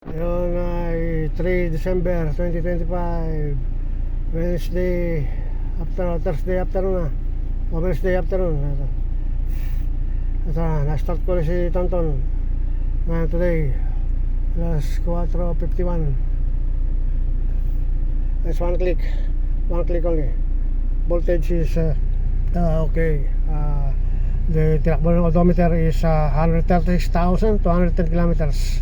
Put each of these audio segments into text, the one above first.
Ngayon ay 3 December 2025, Wednesday afternoon, Thursday afternoon na, o Wednesday afternoon. Ito na, na-start ko na si Tonton ngayon today, alas 4:51. It's one click only. Voltage is okay. The tinakbo ng odometer is 136,000 to 110 kilometers.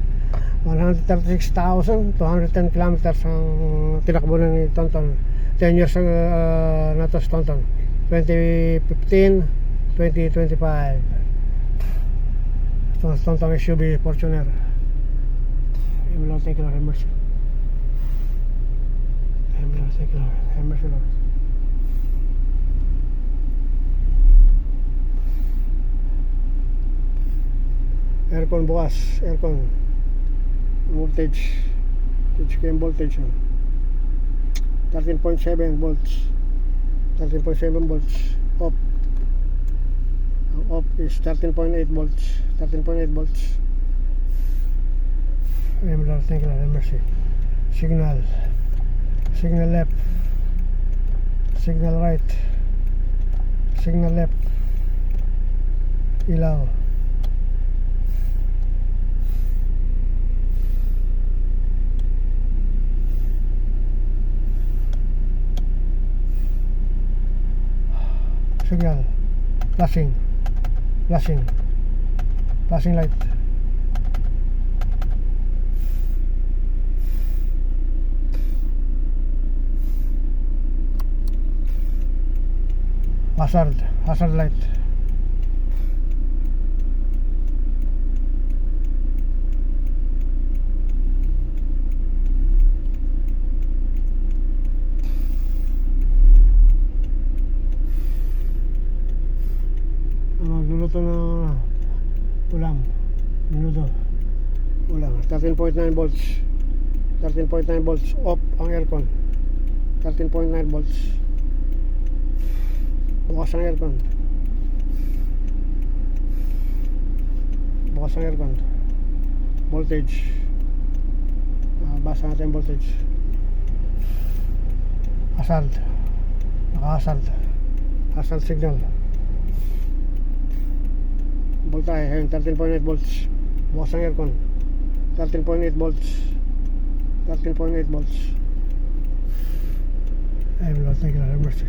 136,000 to 110 kilometers ang tinakbo na ni Tonton. 10 years na to si Tonton. 2015, 2025. Ito si Tonton SUV Fortuner. Lord, thank you, Lord, have mercy. Lord, thank you, Lord, have mercy, Lord. Aircon bukas, aircon. Voltage, HKM voltage 13.7 volts. 13.7 volts off. Ang off is 13.8 volts. 13.8 volts. Lord, thank you, Lord, have mercy. Signal left, signal right, signal left, ilaw. Signal, flashing light. Hazard light. Magluluto ng ulam, minuto ulam. 13.9 volts. 13.9 volts off ang aircon. 13.9 volts. Bukas ang aircon. Bukas ang aircon. Voltage. Basa natin voltage. Hazard. Naka-hazard. Hazard signal. Voltage ayun, 13.8 volts. Bukas ang aircon. 13.8 volts. 13.8 volts. Ay, Lord, thank you, Lord, have mercy.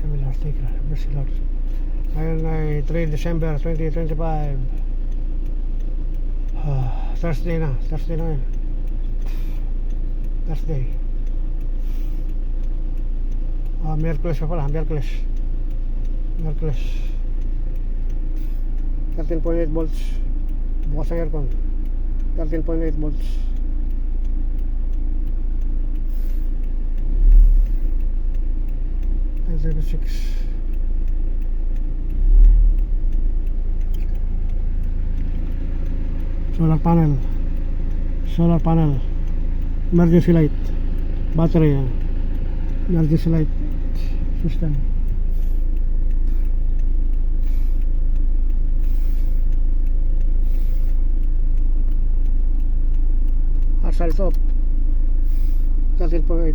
Lord, thank you, Lord, have mercy, Lord. Ngayon ay 3 December 2025. Thursday na ngayon. Thursday. Miyerkules pa pala, Miyerkules. 13.8 volts. Bukas ang aircon. 13.8 volts. And 36. Solar panel. Emergency light. Battery. Emergency light system. Asal top 13.8